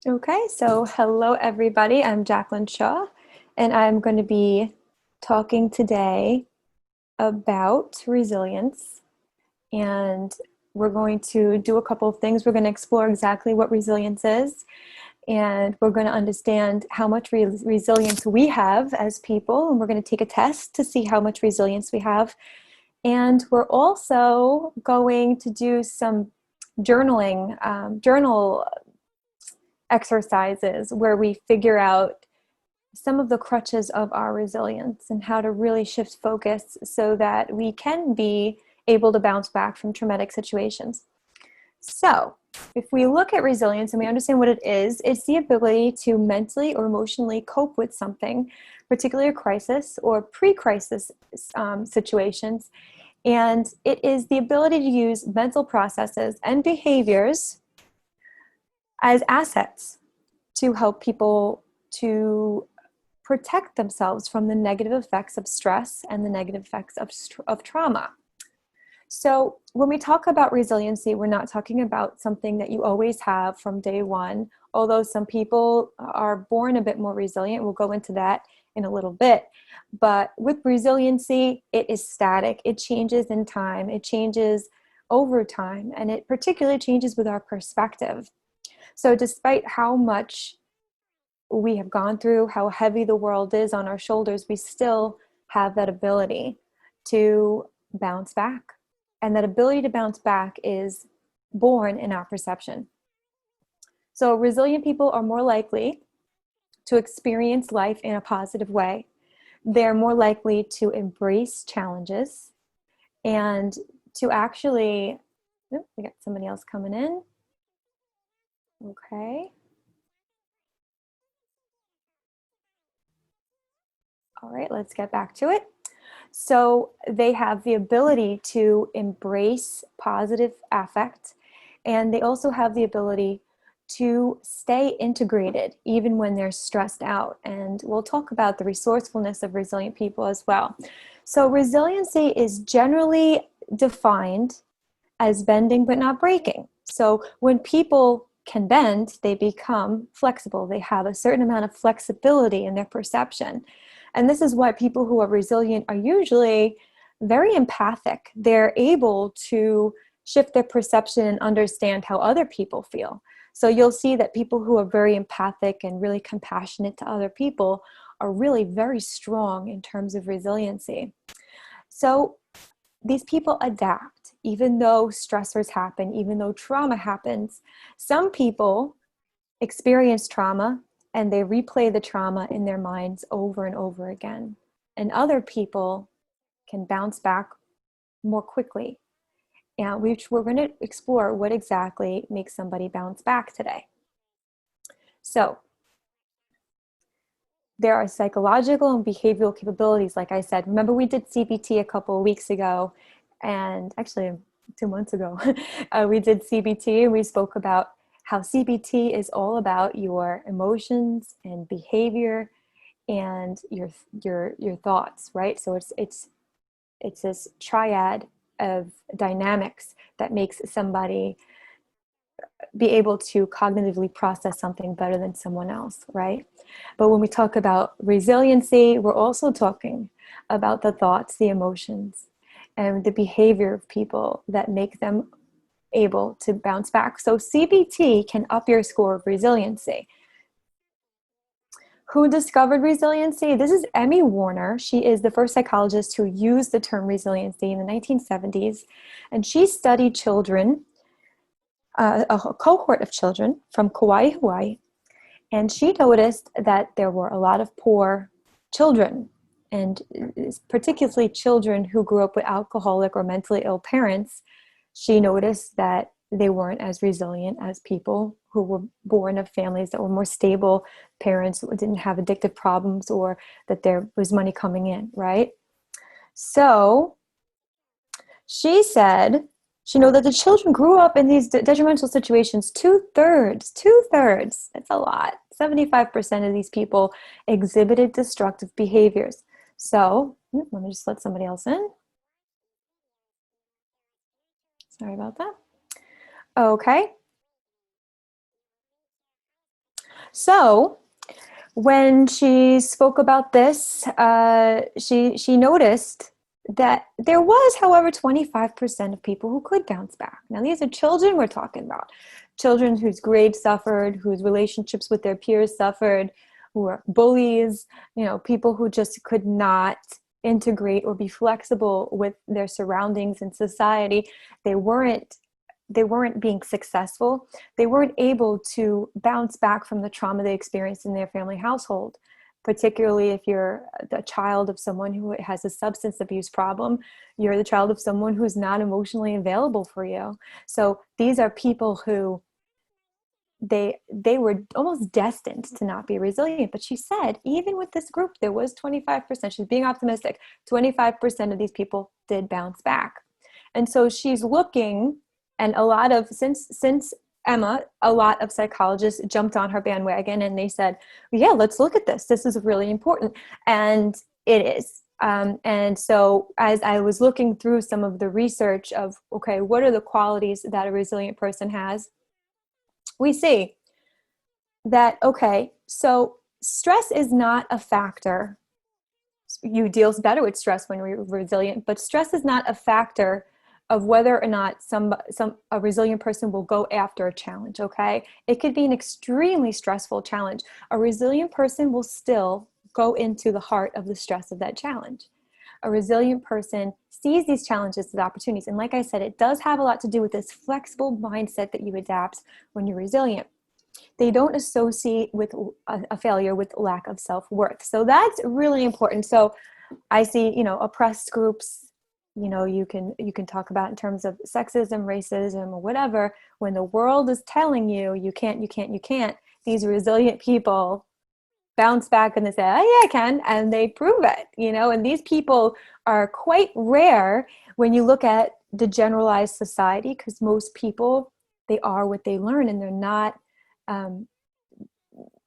Okay, so hello everybody. I'm Jacqueline Shaw, and I'm going to be talking today about resilience. And we're going to do a couple of things. We're going to explore exactly what resilience is, and we're going to understand how much resilience we have as people. And we're going to take a test to see how much resilience we have. And we're also going to do some journal exercises where we figure out some of the crutches of our resilience and how to really shift focus so that we can be able to bounce back from traumatic situations. So, if we look at resilience and we understand what it is, it's the ability to mentally or emotionally cope with something, particularly a crisis or pre crisis situations. And it is the ability to use mental processes and behaviors as assets to help people to protect themselves from the negative effects of stress and the negative effects of trauma. So, when we talk about resiliency, we're not talking about something that you always have from day one, although some people are born a bit more resilient. We'll go into that in a little bit. But with resiliency, it is static, it changes in time, it changes over time, and it particularly changes with our perspective. So, despite how much we have gone through, how heavy the world is on our shoulders, we still have that ability to bounce back. And that ability to bounce back is born in our perception. So, resilient people are more likely to experience life in a positive way. They're more likely to embrace challenges and to actually, we got somebody else coming in. Okay. All right, let's get back to it. So they have the ability to embrace positive affect, and they also have the ability to stay integrated even when they're stressed out. And we'll talk about the resourcefulness of resilient people as well. So resiliency is generally defined as bending but not breaking. So when people can bend, they become flexible. They have a certain amount of flexibility in their perception. And this is why people who are resilient are usually very empathic. They're able to shift their perception and understand how other people feel. So you'll see that people who are very empathic and really compassionate to other people are really very strong in terms of resiliency. So these people adapt, even though stressors happen, even though trauma happens. Some people experience trauma and they replay the trauma in their minds over and over again. And other people can bounce back more quickly. And we're going to explore what exactly makes somebody bounce back today. So, there are psychological and behavioral capabilities, like I said. Remember, we did CBT a couple of weeks ago, and actually 2 months ago, we did CBT, and we spoke about how CBT is all about your emotions and behavior and your thoughts, right? So it's this triad of dynamics that makes somebody be able to cognitively process something better than someone else, right? But when we talk about resiliency, we're also talking about the thoughts, the emotions, and the behavior of people that make them able to bounce back. So CBT can up your score of resiliency. Who discovered resiliency? This is Emmy Warner. She is the first psychologist who used the term resiliency in the 1970s, and she studied children, a cohort of children from Kauai, Hawaii, and she noticed that there were a lot of poor children, and particularly children who grew up with alcoholic or mentally ill parents. She noticed that they weren't as resilient as people who were born of families that were more stable, parents who didn't have addictive problems, or that there was money coming in, right? So she said she know that the children grew up in these detrimental situations. Two-thirds, that's a lot. 75% of these people exhibited destructive behaviors. So let me just let somebody else in. Sorry about that. Okay. So when she spoke about this, she noticed that there was, however, 25% of people who could bounce back. Now, these are children we're talking about. Children whose grades suffered, whose relationships with their peers suffered, who were bullies, people who just could not integrate or be flexible with their surroundings and society. They weren't being successful. They weren't able to bounce back from the trauma they experienced in their family household, particularly if you're the child of someone who has a substance abuse problem. You're the child of someone who's not emotionally available for you. So these are people who they were almost destined to not be resilient. But she said, even with this group, there was 25%. She's being optimistic. 25% of these people did bounce back. And so she's looking, and since Emma, a lot of psychologists jumped on her bandwagon and they said, yeah, let's look at this. This is really important. And it is. And so as I was looking through some of the research of, okay, what are the qualities that a resilient person has? We see that, okay, so stress is not a factor. You deal better with stress when you're resilient, but stress is not a factor of whether or not a resilient person will go after a challenge, okay? It could be an extremely stressful challenge. A resilient person will still go into the heart of the stress of that challenge. A resilient person sees these challenges as opportunities. And like I said, it does have a lot to do with this flexible mindset that you adapt when you're resilient. They don't associate with a failure with lack of self-worth. So that's really important. So I see, oppressed groups, you can talk about in terms of sexism, racism, or whatever. When the world is telling you, you can't, these resilient people bounce back and they say, oh yeah, I can. And they prove it, and these people are quite rare when you look at the generalized society, because most people, they are what they learn, and they're not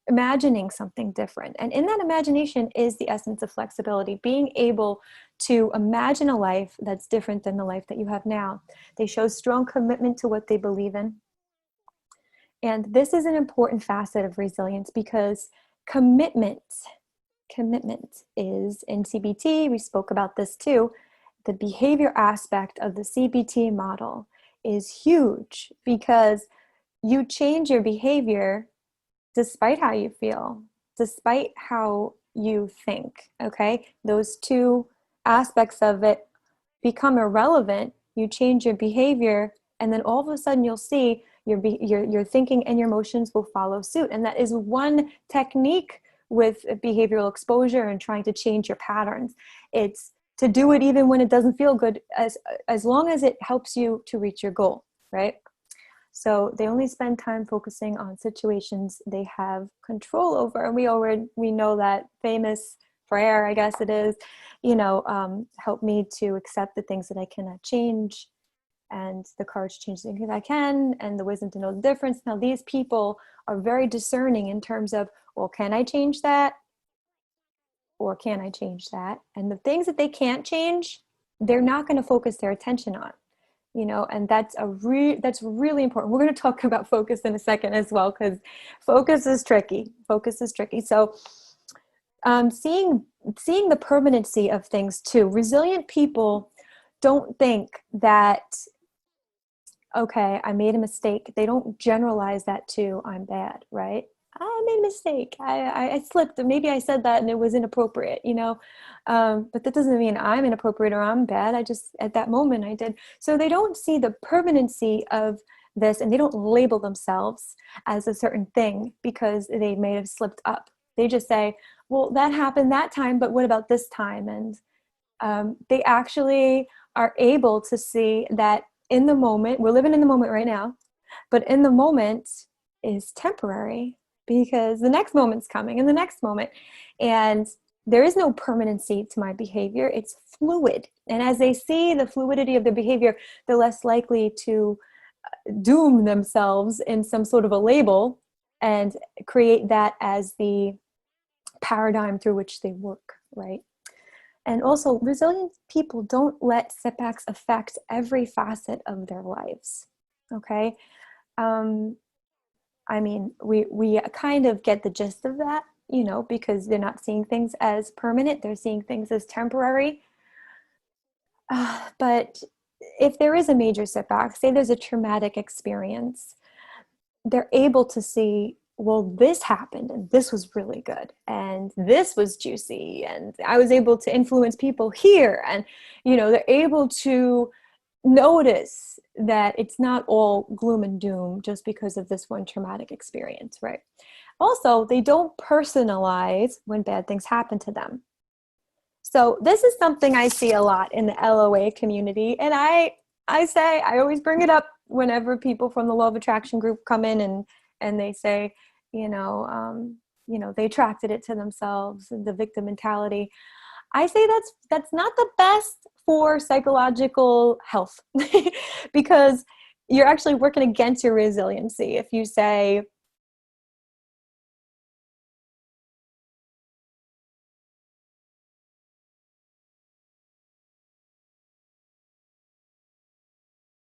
imagining something different. And in that imagination is the essence of flexibility, being able to imagine a life that's different than the life that you have now. They show strong commitment to what they believe in. And this is an important facet of resilience, because commitment is, in CBT, we spoke about this too, the behavior aspect of the CBT model is huge, because you change your behavior despite how you feel, despite how you think, okay? Those two aspects of it become irrelevant. You change your behavior, and then all of a sudden you'll see your thinking and your emotions will follow suit. And that is one technique with behavioral exposure and trying to change your patterns. It's to do it even when it doesn't feel good, as long as it helps you to reach your goal, right? So they only spend time focusing on situations they have control over. And we know that famous prayer, I guess it is, help me to accept the things that I cannot change, and the courage to change the things I can, and the wisdom to know the difference. Now, these people are very discerning in terms of, well, can I change that? Or can I change that? And the things that they can't change, they're not going to focus their attention on. And that's really important. We're going to talk about focus in a second as well, because focus is tricky. So seeing the permanency of things too. Resilient people don't think that, okay, I made a mistake. They don't generalize that to, I'm bad, right? I made a mistake. I slipped. Maybe I said that and it was inappropriate, but that doesn't mean I'm inappropriate or I'm bad. I just, at that moment I did. So they don't see the permanency of this, and they don't label themselves as a certain thing because they may have slipped up. They just say, well, that happened that time, but what about this time? And they actually are able to see that in the moment, we're living in the moment right now, but in the moment is temporary, because the next moment's coming, and the next moment. And there is no permanency to my behavior. It's fluid. And as they see the fluidity of their behavior, they're less likely to doom themselves in some sort of a label and create that as the paradigm through which they work, right? And also, resilient people don't let setbacks affect every facet of their lives, okay? I mean, we kind of get the gist of that, because they're not seeing things as permanent, they're seeing things as temporary. But if there is a major setback, say there's a traumatic experience, they're able to see, well, this happened and this was really good and this was juicy and I was able to influence people here. And, they're able to notice that it's not all gloom and doom just because of this one traumatic experience, right? Also, they don't personalize when bad things happen to them. So this is something I see a lot in the LOA community. And I always bring it up whenever people from the Law of Attraction group come in and they say, they attracted it to themselves, the victim mentality. I say that's not the best for psychological health because you're actually working against your resiliency. If you say,